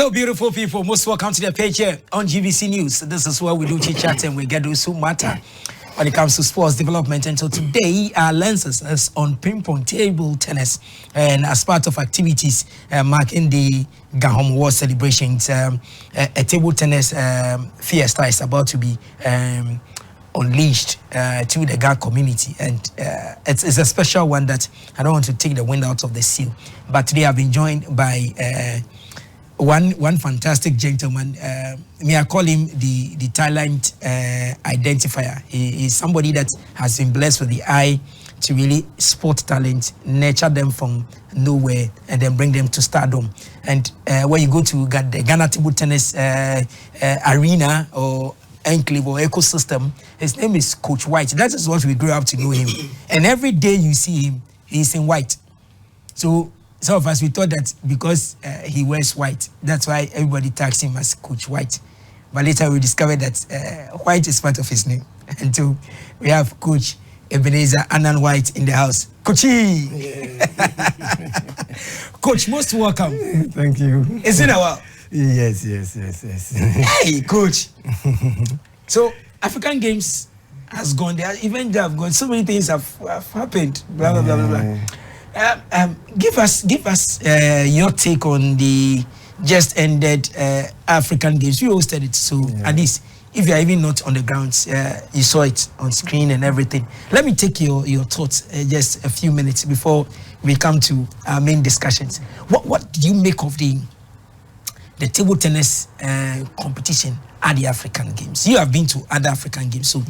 Hello, beautiful people. Most welcome to the page here on GBC News. This is where we do chit chat and we get those who matter when it comes to sports development. And so today, our lenses is on ping-pong table tennis, and as part of activities marking the Homowo celebrations, a table tennis fiesta is about to be unleashed to the GA community, and it's a special one that I don't want to take the wind out of the sail. But today I've been joined by one fantastic gentleman. I call him the talent identifier. He is somebody that has been blessed with the eye to really spot talent, nurture them from nowhere, and then bring them to stardom. And when you go to the Ghana table tennis arena or enclave or ecosystem, his name is Coach Whyte. That is what we grew up to know him. And every day you see him, he's in white. So some of us, we thought that because he wears white, that's why everybody tags him as Coach Whyte. But later we discovered that White is part of his name. And so we have Coach Ebenezer Annang Whyte in the house. Coachy! Yeah. Coach, most welcome. Thank you. It's been a while. Yes. Hey, Coach. So, African Games has gone there. Even they have gone. So many things have happened. Blah, blah, blah, blah, blah. Give us your take on the just ended African Games. You hosted it, so at least if you are even not on the grounds, you saw it on screen and everything. Let me take your thoughts just a few minutes before we come to our main discussions. What do you make of the table tennis competition at the African Games? You have been to other African Games, so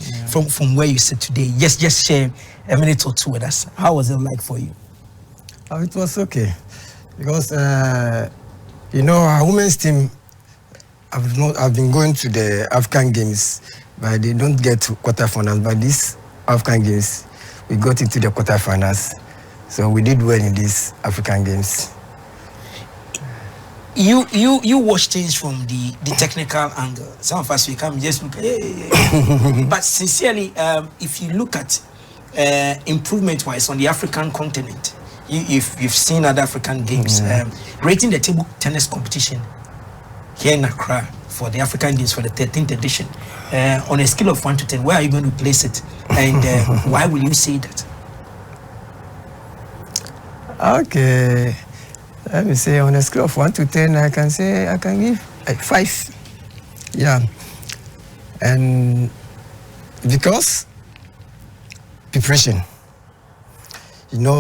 from where you sit today, just share a minute or two with us. How was it like for you? Oh, it was okay, because our women's team have been going to the African Games, but they don't get to quarterfinals. But this African Games, we got into the quarterfinals, so we did well in these African Games. You watch things from the technical angle. Some of us, we come just look at but sincerely, if you look at improvement-wise on the African continent, you've seen other African Games, rating the table tennis competition here in Accra for the African Games for the 13th edition, on a scale of 1 to 10, where are you going to place it, and why will you say that? Okay, let me say on a scale of 1 to 10, I can give a 5. Yeah, and because preparation.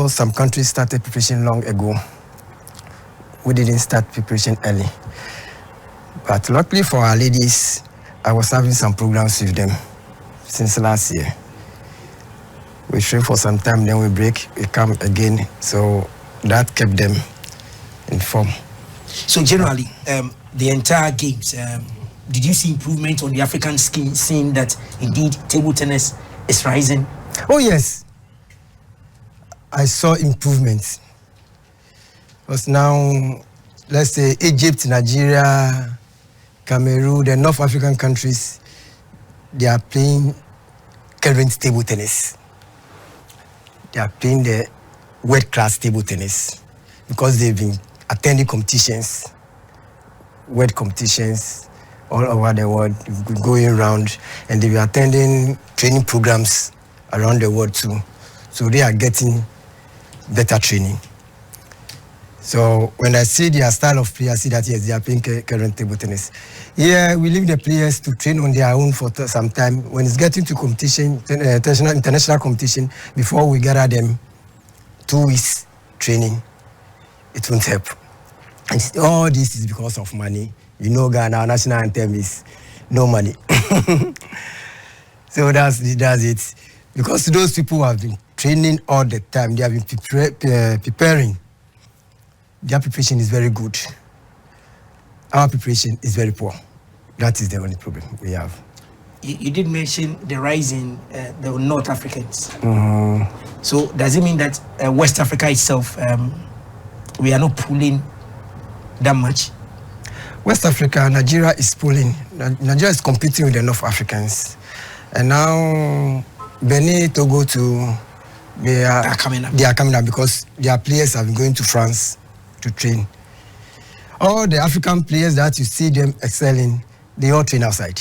Some countries started preparation long ago. We didn't start preparation early. But luckily for our ladies, I was having some programs with them since last year. We train for some time, then we break, we come again. So that kept them in form. So generally, the entire games, did you see improvement on the African scene that indeed table tennis is rising? Oh, yes. I saw improvements. Because now, let's say Egypt, Nigeria, Cameroon, the North African countries, they are playing current table tennis. They are playing the world-class table tennis because they've been attending competitions, world competitions all over the world, going around, and they've been attending training programs around the world too. So they are getting better training. So when I see their style of play, I see that yes, they are playing current table tennis. Yeah, we leave the players to train on their own for some time. When it's getting to competition, international competition, before we gather them, 2 weeks training, it won't help. And all this is because of money. Ghana, our national anthem is no money. So that's it. Because those people have been training all the time, they have been preparing. Their preparation is very good. Our preparation is very poor. That is the only problem we have. You did mention the rise in the North Africans. So does it mean that West Africa itself, we are not pulling that much? West Africa, Nigeria is pulling. Nigeria is competing with the North Africans. And now Benin, Togo too, they are coming up because their players have been going to France to train. All the African players that you see them excelling, they all train outside.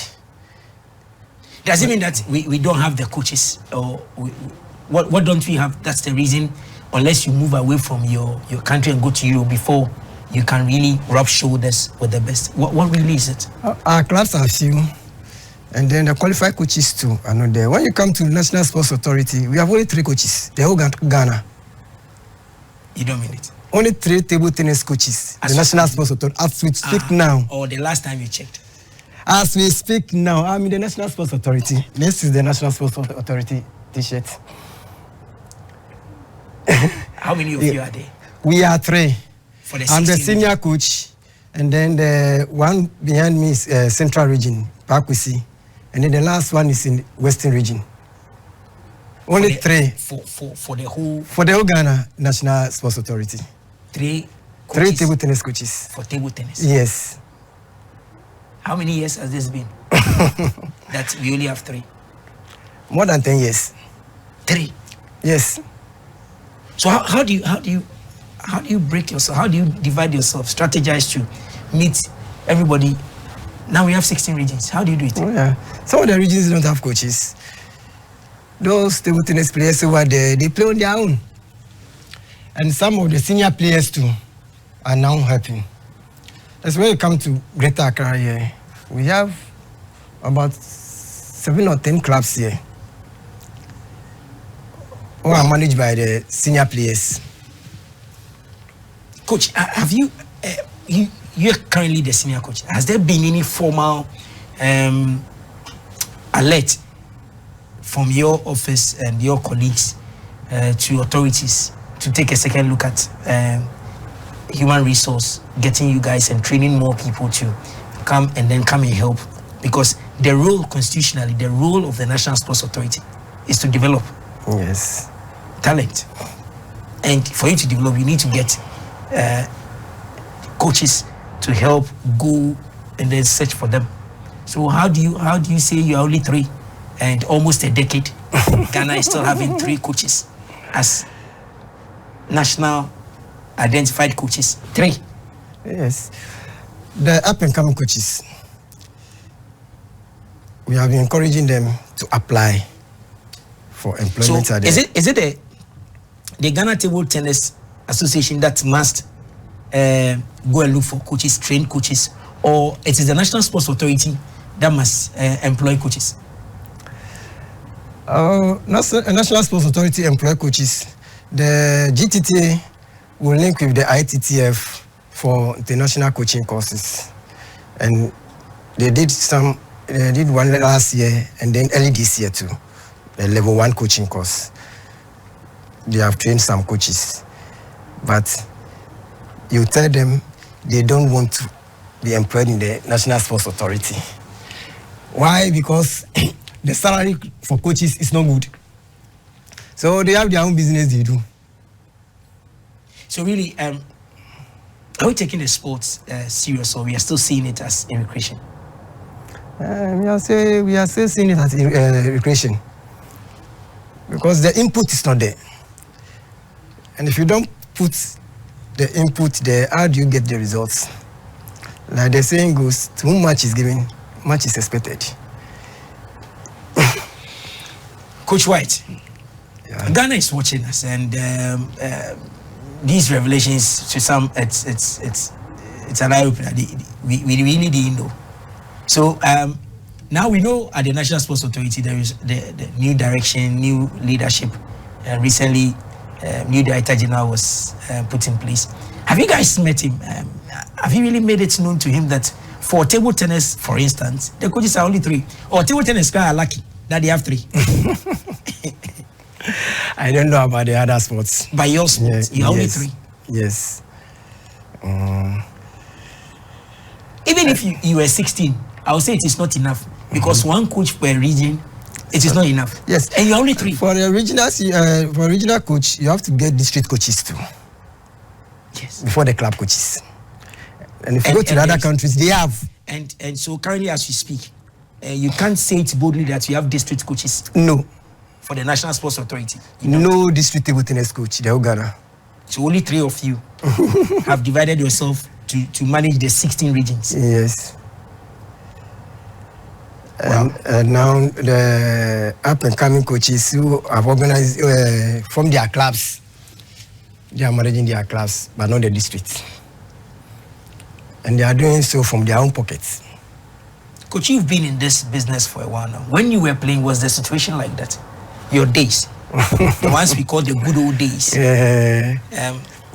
Does it mean that we don't have the coaches, or what don't we have? That's the reason. Unless you move away from your country and go to Europe before you can really rub shoulders with the best. What really is it? Our clubs are few, and then the qualified coaches too are not there. When you come to National Sports Authority, we have only 3 coaches. The whole Ghana. You don't mean it? Only 3 table tennis coaches. The National Sports Authority. As we speak now. Or the last time you checked? As we speak now, I'm in the National Sports Authority. This is the National Sports Authority T-shirt. How many of you are there? We are 3. I'm the senior region? coach, and then the one behind me is Central Region, Pakwisi, and then the last one is in Western Region. Only 3 for the whole Ghana National Sports Authority. 3 coaches, 3 table tennis coaches for table tennis. Yes. How many years has this been? That we only have 3. More than 10 years. 3. Yes. So how do you break yourself? How do you divide yourself? Strategize to meet everybody. Now we have 16 regions. How do you do it? Oh, yeah. Some of the regions don't have coaches. Those table tennis players over there, they play on their own. And some of the senior players too are now helping. That's when you come to Greater Accra here. We have about 7 or 10 clubs here who are managed by the senior players. Coach, have you're currently the senior coach. Has there been any formal alert from your office and your colleagues to authorities to take a second look at human resource, getting you guys and training more people to come and help? Because the role, constitutionally, the role of the National Sports Authority is to develop talent. And for you to develop, you need to get coaches to help go and then search for them. So how do you say you are only 3 and almost a decade Ghana is still having 3 coaches as national identified coaches? 3. Yes. The up and coming coaches, we have been encouraging them to apply for employment. So is it the Ghana Table Tennis Association that must go and look for coaches, train coaches, or it is the National Sports Authority that must employ coaches? National Sports Authority employ coaches. The GTTA will link with the ITTF for international coaching courses, and they did one last year, and then early this year too, the level 1 coaching course. They have trained some coaches, but you tell them they don't want to be employed in the National Sports Authority. Why? Because the salary for coaches is not good. So they have their own business they do. So really, are we taking the sports serious, or we are still seeing it as a recreation? We are still seeing it as recreation, because the input is not there. And if you don't put the input there, how do you get the results? Like the saying goes, to whom much is given, much is expected. Coach Whyte, Ghana is watching us, and these revelations, to some, it's an eye opener. We really didn't know. So now we know at the National Sports Authority there is the new direction, new leadership. Recently, new director general was put in place. Have you guys met him? Have you really made it known to him that for table tennis, for instance, the coaches are only 3, or table tennis guys are lucky that they have 3? I don't know about the other sports. By your sports, you are only 3. Yes. Even if you were 16, I would say it is not enough, because 1 coach per region, it is not enough. Yes. And you are only 3. For the regional coach, you have to get district coaches too. Yes. Before the club coaches. And if you go to the other countries, they have. And so currently, as we speak, you can't say it boldly that you have district coaches. No. For the National Sports Authority. No district table tennis coach, the whole Ghana. So only 3 of you have divided yourself to manage the 16 regions. Yes. Wow. And now the up and coming coaches who have organized from their clubs, they are managing their clubs, but not the districts. And they are doing so from their own pockets. Coach, you've been in this business for a while now. When you were playing, was the situation like that? Your days, the ones we call the good old days.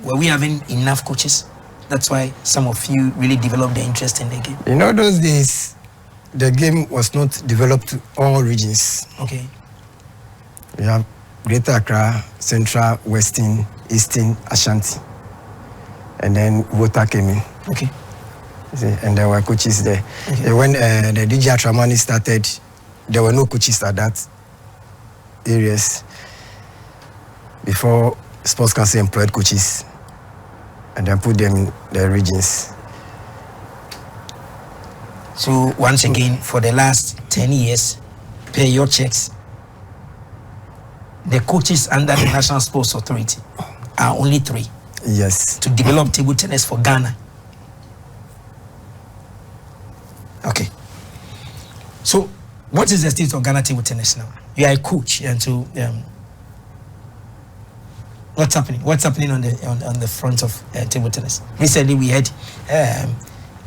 Were we having enough coaches? That's why some of you really developed the interest in the game. You know, those days, the game was not developed to all regions. Okay. We have Greater Accra, Central, Western, Eastern, Ashanti. And then Wota came in. Okay. And there were coaches there. Okay. When the DJ Atramani started, there were no coaches at that areas. Before Sports Council employed coaches and then put them in the regions. So once again, for the last 10 years, pay your checks. The coaches under the National Sports Authority are only 3. Yes. To develop table tennis for Ghana. Okay. So, what is the state of Ghana table tennis now? You are a coach, and so what's happening? What's happening on the front of table tennis? Recently, we had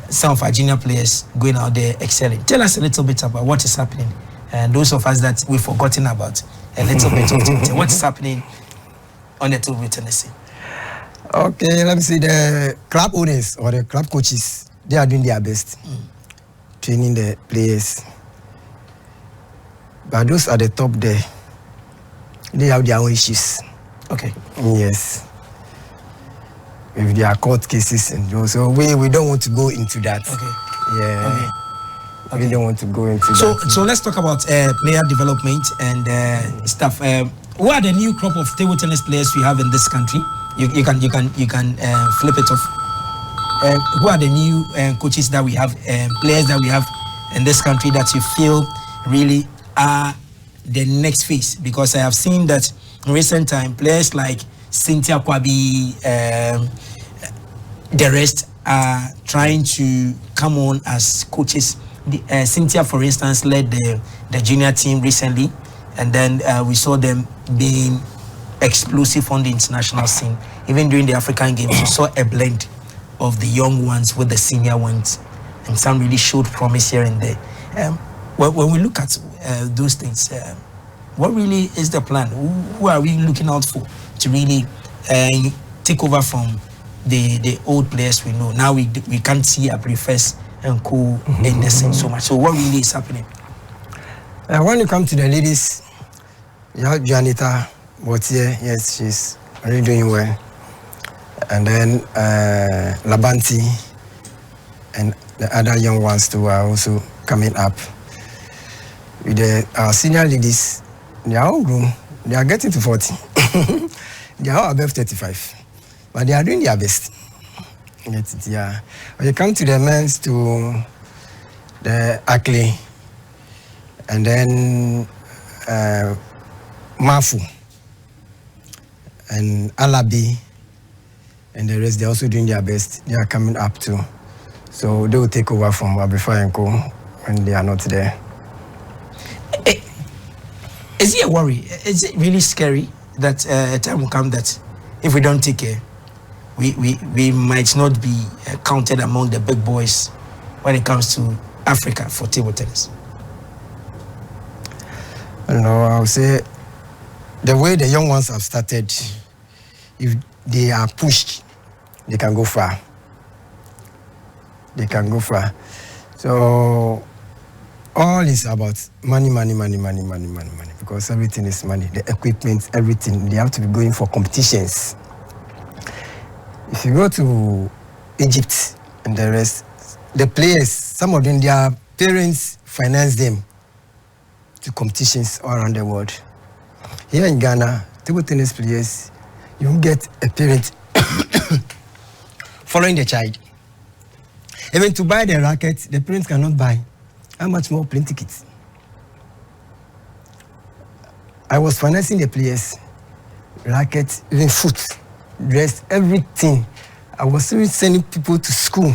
some of our junior players going out there excelling. Tell us a little bit about what is happening, and those of us that we've forgotten about a little bit of what is happening on the table tennis scene. Okay, let me see. The club owners or the club coaches, they are doing their best, training the players. But those at the top there, they have their own issues. Okay. Yes. If there are court cases and so we don't want to go into that. Okay. Yeah. Okay. We don't want to go into that. So let's talk about player development and stuff. Who are the new crop of table tennis players we have in this country? You can flip it off. Who are the new coaches that we have, players that we have in this country that you feel really are the next phase? Because I have seen that in recent time, players like Cynthia Kwabi, the rest are trying to come on as coaches. Cynthia, for instance, led the junior team recently, and then we saw them being explosive on the international scene. Even during the African Games, we saw a blend of the young ones with the senior ones, and some really showed promise here and there. When we look at those things, what really is the plan? Who are we looking out for to really take over from the old players we know? Now we can't see a prefers and co in the scene so much. So what really is happening? When you come to the ladies, you have Janita Botier. Yes, she's really doing well. And then Labanti and the other young ones too are also coming up. With our senior ladies, they are all grown. They are getting to 40. They are all above 35. But they are doing their best. Yeah. When you come to the men's, to the Ackley, and then Mafu, and Alabi, and the rest, they're also doing their best. They are coming up too. So they will take over from Abifa and Co when they are not there. Is it a worry? Is it really scary that a time will come that if we don't take care, we might not be counted among the big boys when it comes to Africa for table tennis? No, I would say the way the young ones have started, if they are pushed, they can go far. They can go far. So all is about money, because everything is money. The equipment, everything. They have to be going for competitions. If you go to Egypt and the rest, the players, some of them, their parents finance them to competitions all around the world. Here in Ghana, table tennis players, you get a parent following the child. Even to buy the racket, the parents cannot buy. How much more plane tickets? I was financing the players, rackets, even foot, dress, everything. I was even sending people to school.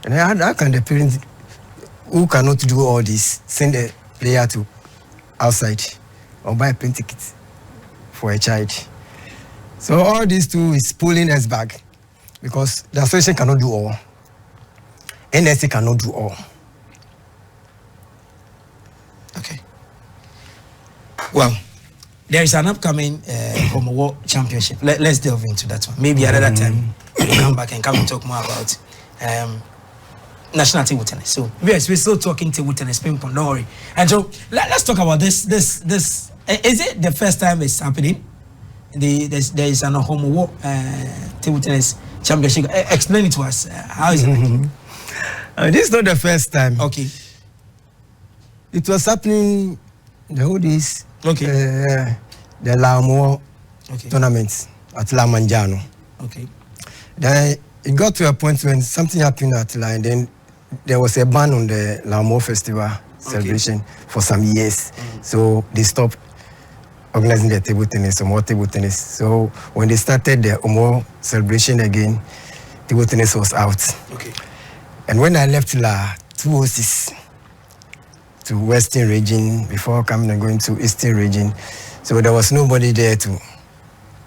And how can the parents who cannot do all this send a player to outside or buy a plane ticket for a child? So all these two is pulling us back because the association cannot do all. NSA cannot do all. Okay. Well, there is an upcoming Homowo championship. Let's delve into that one. Maybe another time we'll come back and talk more about national table tennis. So yes, we're still talking table tennis, ping pong, don't worry. And so let's talk about this. Is it the first time it's happening? There is an Homowo table tennis championship. Explain it to us. How is it? This is not the first time. Okay. It was happening the whole days. Okay. The Homowo tournament at La Mangiano. Okay. Then it got to a point when something happened at La, and then there was a ban on the Homowo festival celebration for some years. So they stopped organizing the table tennis, Homowo table tennis. So when they started the Homowo celebration again, table tennis was out. Okay. And when I left La 206 to Western region before coming and going to Eastern region, so there was nobody there to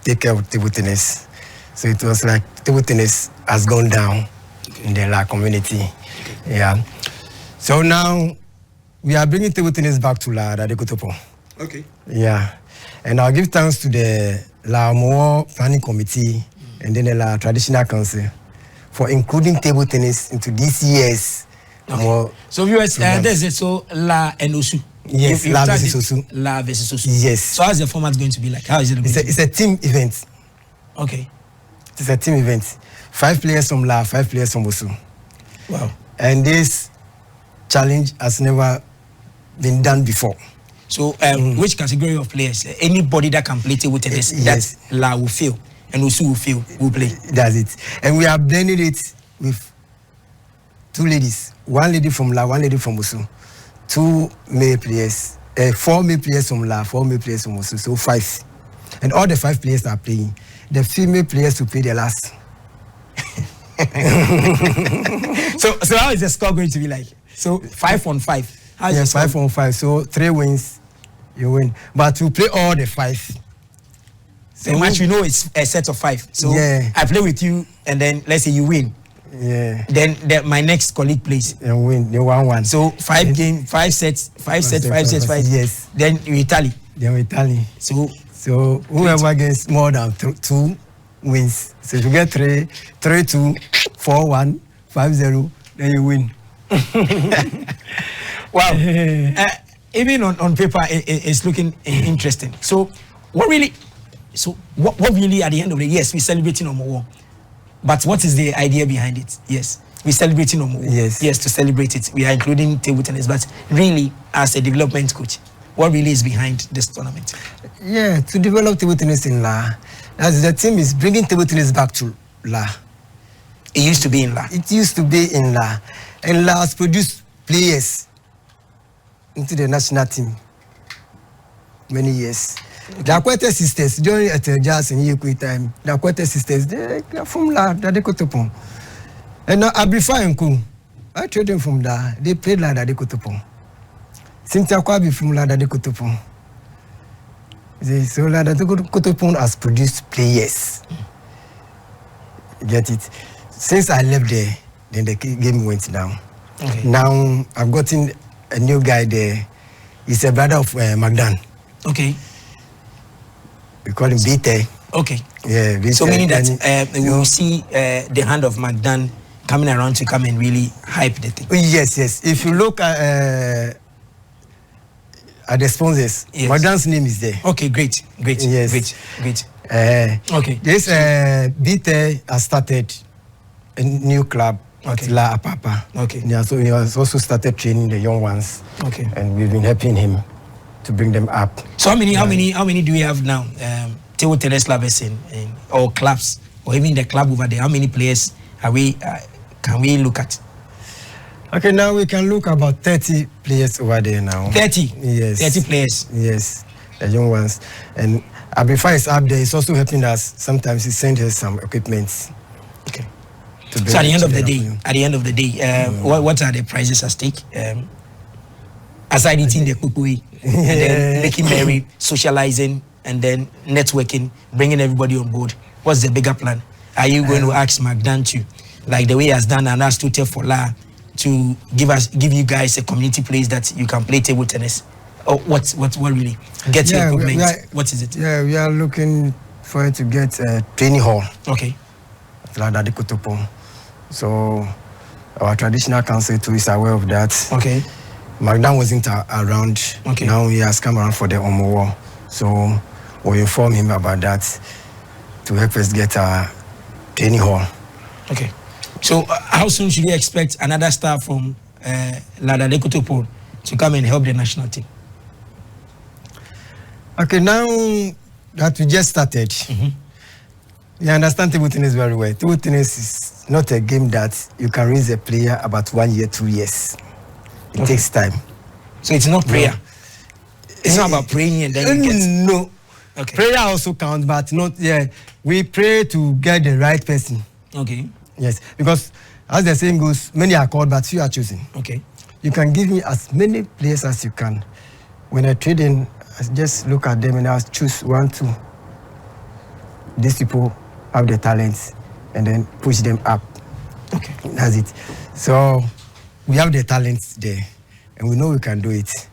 take care of table tennis. So it was like table tennis has gone down in the La community. Yeah. So now we are bringing table tennis back to La Dadekotopo. Okay. Yeah. And I'll give thanks to the La Homowo Planning Committee and then the La Traditional Council for including table tennis into this year's. Okay. So viewers, there's it. So La and Osu. Yes, La versus Osu. La versus Osu. Yes. So how's the format going to be like? How is it going to be? It's a team event. Okay. It's a team event. 5 players from La, 5 players from Osu. Wow. And this challenge has never been done before. So which category of players? Anybody that can play table tennis, yes, that La will fail and Osu will fail, will play. That's it. And we are blending it with 2 ladies. 1 lady from La, 1 lady from Osu. 2 male players. 4 male players from La, 4 male players from Osu. So 5. And all the 5 players are playing. The female players will play the last. So how is the score going to be like? So 5 on 5. Yes, 5 on 5. So 3 wins, you win. But you play all the 5. So match, you know, it's a set of 5. So yeah. I play with you, and then let's say you win. Yeah. Then my next colleague plays and win. You 1-1. So 5 games, 5 sets, 5 sets, 5 sets, 5. Yes. Then you tally. Then we tally. So whoever gets more than 2 wins. So if you get 3, 3-2, 4-1, 5-0, then you win. Wow. Even on paper, it's looking interesting. So what really at the end of the year, yes, we're celebrating Homowo. But what is the idea behind it? Yes, we're celebrating Homowo. Yes, to celebrate it. We are including table tennis. But really, as a development coach, what really is behind this tournament? Yeah, to develop table tennis in La. As the team is bringing table tennis back to La. It used to be in La. It used to be in La. And La has produced players into the national team many years. The Aquete sisters, during at Jazz and Yekui time, the Aquete sisters, they are from La, Dadekotopon. And now Abrifa and Ku, I trained them from La, they played La Dadekotopon. Cynthia Kwabi from La Dadekotopon. So La Dadekotopon has produced players. Get it? Since I left there, then the game went down. Okay. Now I've gotten a new guy there. He's a brother of Magdan. Okay. We call him Bite. Okay. Yeah. Bite. So meaning that we will see the hand of Magdan coming around to come and really hype the thing. Yes, yes. If you look at the sponsors, yes. Magdan's name is there. Okay, great. Yes. Great. Okay. This Bite has started a new club. At La Apapa. Okay. Yeah, so he has also started training the young ones. Okay. And we've been helping him to bring them up. So how many do we have now? Table tennis lovers in or clubs, or even the club over there? How many players are we? Can we look at? Okay, now we can look about 30 players over there now. 30. Yes. 30 players. Yes, the young ones. And Abifa is up there. He's also helping us. Sometimes he sends us some equipment. Okay. So at the end of the day, what are the prizes at stake? Aside eating the kukui, and then making merry, socializing, and then networking, bringing everybody on board. What's the bigger plan? Are you going to ask Magdan to, like the way he has done and asked to for La, to give you guys a community place that you can play table tennis? Or what really? Get your equipment. What is it? Yeah, we are looking for it to get a training hall. Okay. So our traditional council too is aware of that. Okay. Magdan wasn't around. Okay. Now he has come around for the Homowo. So we inform him about that to help us get a training hall. Okay. So how soon should we expect another star from Lada de Kotopon to come and help the national team? Okay, now that we just started, you understand table tennis very well. Table tennis is not a game that you can raise a player about 1 year, 2 years. It takes time. So it's not prayer. It's not about praying and then you get... No. Okay. Prayer also counts, but not... Yeah, we pray to get the right person. Okay. Yes, because as the saying goes, many are called, but few are chosen. Okay. You can give me as many players as you can. When I trade in, I just look at them and I'll choose 1, 2. These people have the talents and then push them up. Okay. That's it. So we have the talents there and we know we can do it.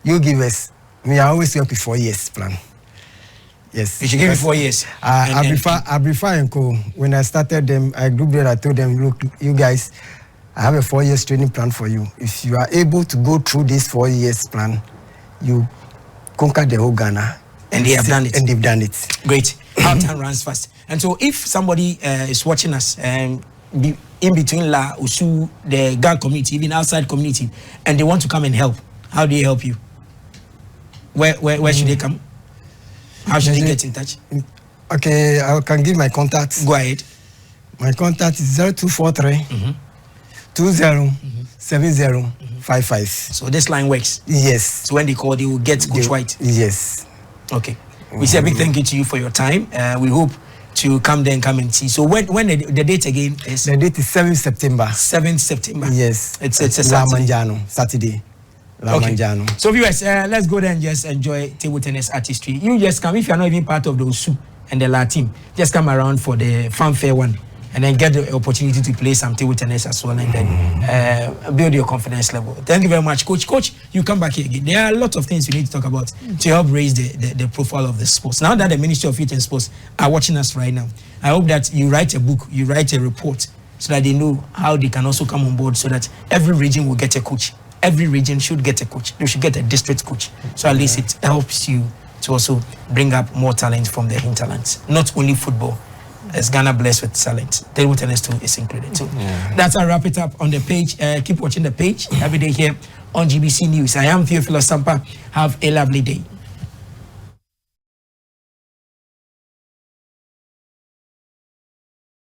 You give us, I always help you 4 years plan. Yes. You should give me 4 years. I prefer and co. When I started them, I grouped them, I told them, look, you guys, I have a 4 years training plan for you. If you are able to go through this 4 years plan, you conquer the whole Ghana. And they have done it. And they've done it. Great. How time runs fast. And so if somebody is watching us in between La, Usu, the Ghana community, even outside community, and they want to come and help, how do they help you? Where should they come? How should they get in touch? Okay, I can give my contacts. Go ahead. My contact is 0243 20 70 55. So this line works? Yes. So when they call, they will get Coach White? Yes. Okay. We say a big thank you to you for your time. We hope to come there and come and see. So when the date again is? The date is 7th September. 7th September. Yes. It's a Saturday. Saturday. Okay. So viewers, let's go there and just enjoy table tennis artistry. You just come, if you're not even part of the USU and the La team, just come around for the fanfare one and then get the opportunity to play some table tennis as well and then build your confidence level. Thank you very much, Coach. Coach, you come back here again. There are a lot of things we need to talk about to help raise the profile of the sports. Now that the Ministry of Youth and Sports are watching us right now, I hope that you write a book, you write a report so that they know how they can also come on board so that every region will get a coach. Every region should get a coach. You should get a district coach. So at least it helps you to also bring up more talent from the hinterlands. Not only football. As Ghana blessed with talent. Table tennis too is included. So that's our wrap it up on the page. Keep watching the page every day here on GBC News. I am Theophilus Sampa. Have a lovely day.